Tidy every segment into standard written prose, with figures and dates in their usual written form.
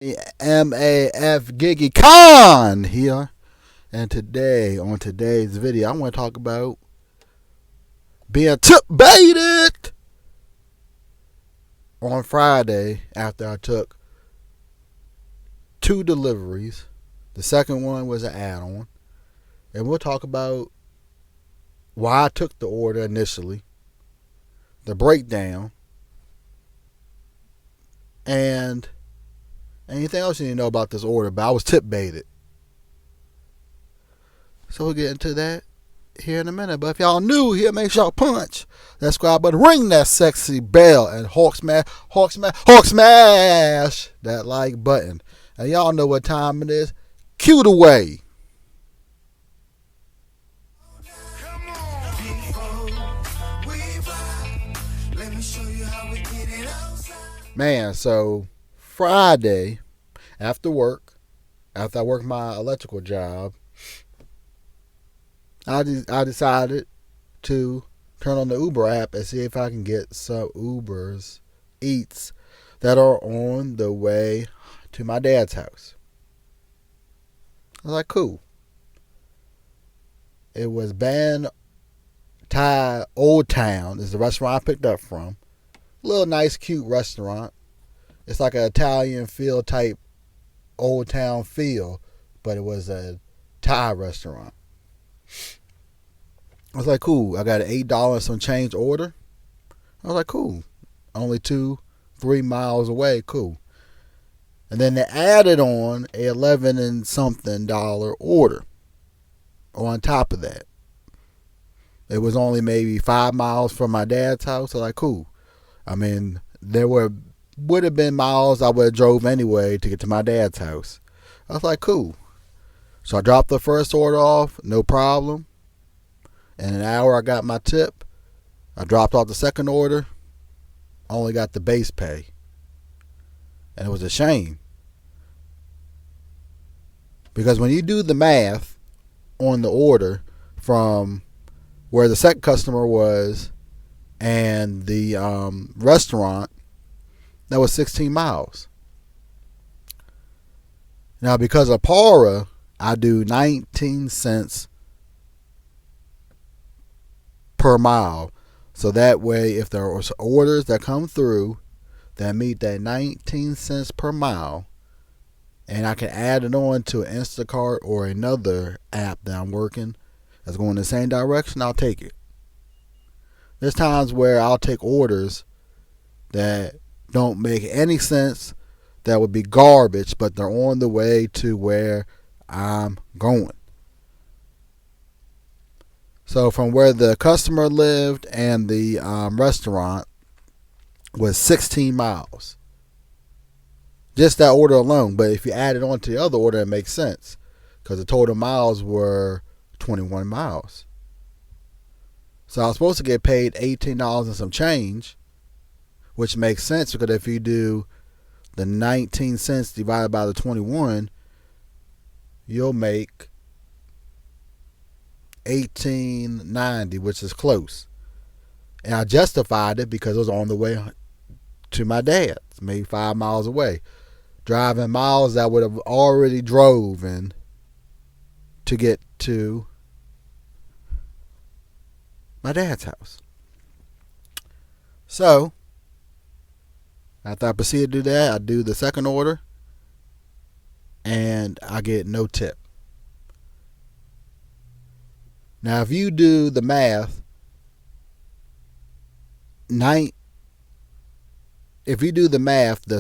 MAF GigEcon here. And on today's video, I want to talk about being tip baited on Friday after I took 2 deliveries. The second one was an add-on. And we'll talk about why I took the order initially, the breakdown, and anything else you need to know about this order. But I was tip baited. So we'll get into that here in a minute. But if y'all new here, make sure y'all punch that subscribe button, ring that sexy bell, and Hawk smash that like button. And y'all know what time it is. Cue the way. Man, so Friday after work, after I worked my electrical job, I decided to turn on the Uber app and see if I can get some Ubers Eats that are on the way to my dad's house. I was like, cool. It was Ban Thai Old Town is the restaurant I picked up from. Little nice, cute restaurant. It's like an Italian feel type old town feel, but it was a Thai restaurant. I was like, cool. I got an $8 some change order. I was like, cool. Only 2-3 miles away. Cool. And then they added on a $11 and something order on top of that. It was only maybe 5 miles from my dad's house. I was like, cool. I mean, there would have been miles I would have drove anyway to get to my dad's house. I was like, cool. So I dropped the first order off, no problem. In an hour, I got my tip. I dropped off the second order, only got the base pay. And it was a shame. Because when you do the math on the order from where the second customer was and the restaurant, that was 16 miles. Now, because of Para, I do 19 cents per mile. So that way, if there are orders that come through that meet that 19 cents per mile, and I can add it on to an Instacart or another app that I'm working that's going in the same direction, I'll take it. There's times where I'll take orders that don't make any sense, that would be garbage, but they're on the way to where I'm going. So from where the customer lived and the restaurant was 16 miles. Just that order alone. But if you add it on to the other order, it makes sense. Because the total miles were 21 miles. So I was supposed to get paid $18 and some change, which makes sense because if you do the 19 cents divided by the 21, you'll make $18.90, which is close. And I justified it because it was on the way to my dad's, maybe 5 miles away. Driving miles that I would have already drove and to get to my dad's house. So, after I proceed to do that, I do the second order and I get no tip. Now, if you do the math, the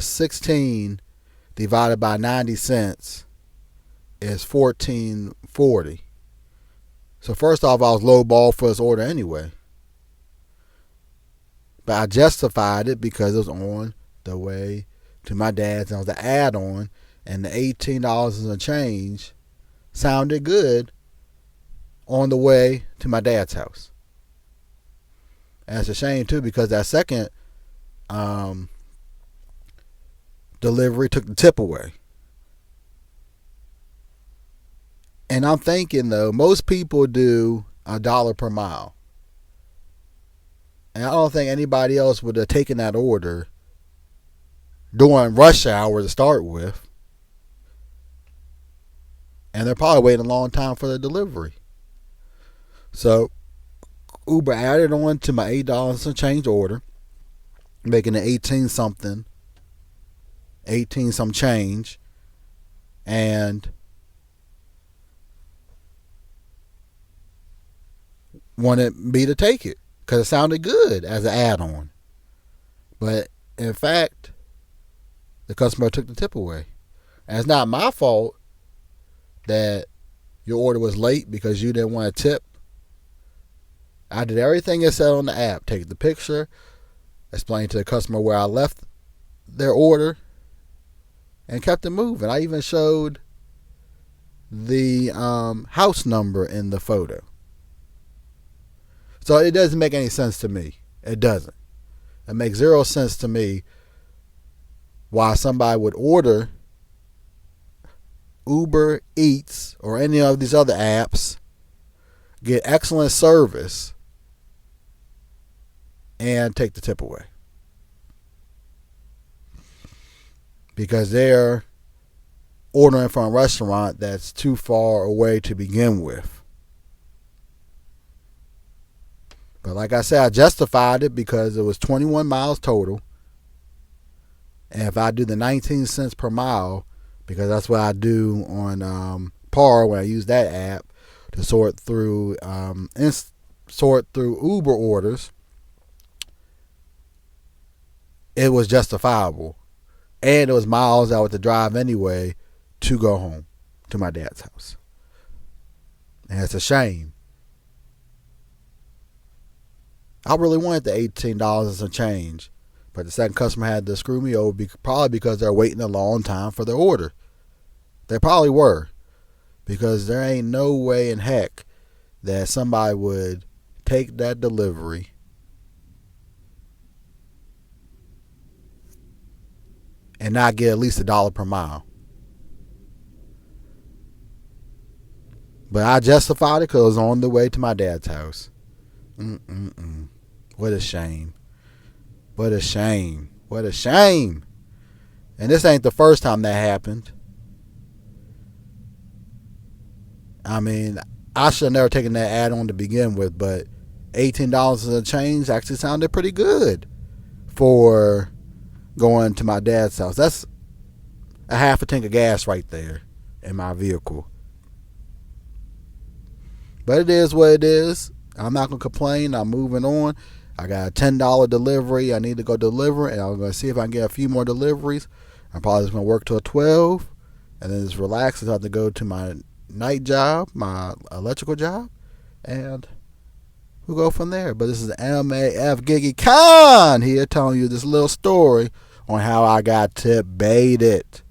16 divided by 90 cents is $14.40. So first off, I was lowball for this order anyway. But I justified it because it was on the way to my dad's and it was an add-on, and the $18 and a change sounded good on the way to my dad's house. And it's a shame too because that second delivery took the tip away. And I'm thinking though, most people do $1 per mile. And I don't think anybody else would have taken that order during rush hour to start with. and they're probably waiting a long time for the delivery. So Uber added on to my $8 and change order, making it 18 some change, and wanted me to take it because it sounded good as an add-on. But in fact, the customer took the tip away. And it's not my fault that your order was late because you didn't want a tip. I did everything it said on the app. Take the picture, explain to the customer where I left their order, and kept it moving. I even showed the house number in the photo. So it doesn't make any sense to me. It doesn't. It makes zero sense to me why somebody would order Uber Eats or any of these other apps, get excellent service, and take the tip away. Because they're ordering from a restaurant that's too far away to begin with. But like I said, I justified it because it was 21 miles total. And if I do the 19 cents per mile, because that's what I do on Par when I use that app to sort through Uber orders, it was justifiable. And it was miles I would to drive anyway to go home to my dad's house. And it's a shame. I really wanted the $18 and some change, but the second customer had to screw me over, probably because they're waiting a long time for their order. They probably were, because there ain't no way in heck that somebody would take that delivery and not get at least $1 per mile. But I justified it because it was on the way to my dad's house. What a shame. What a shame. What a shame. And this ain't the first time that happened. I mean, I should have never taken that add-on to begin with, but $18 and a change actually sounded pretty good for going to my dad's house. That's a half a tank of gas right there in my vehicle. But it is what it is. I'm not going to complain. I'm moving on. I got a $10 delivery. I need to go deliver, and I'm going to see if I can get a few more deliveries. I'm probably just going to work till 12, and then just relax until I have to go to my night job, my electrical job, and we'll go from there. But this is the MAF GigEcon here telling you this little story on how I got tip baited.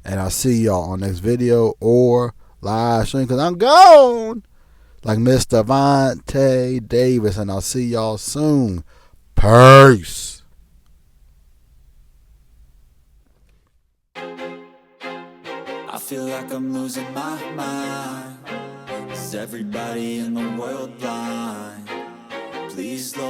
And I'll see y'all on next video or live stream because I'm gone like Mr. Vontae Davis, and I'll see y'all soon. Peace. I feel like I'm losing my mind. Is everybody in the world blind? Please, Lord.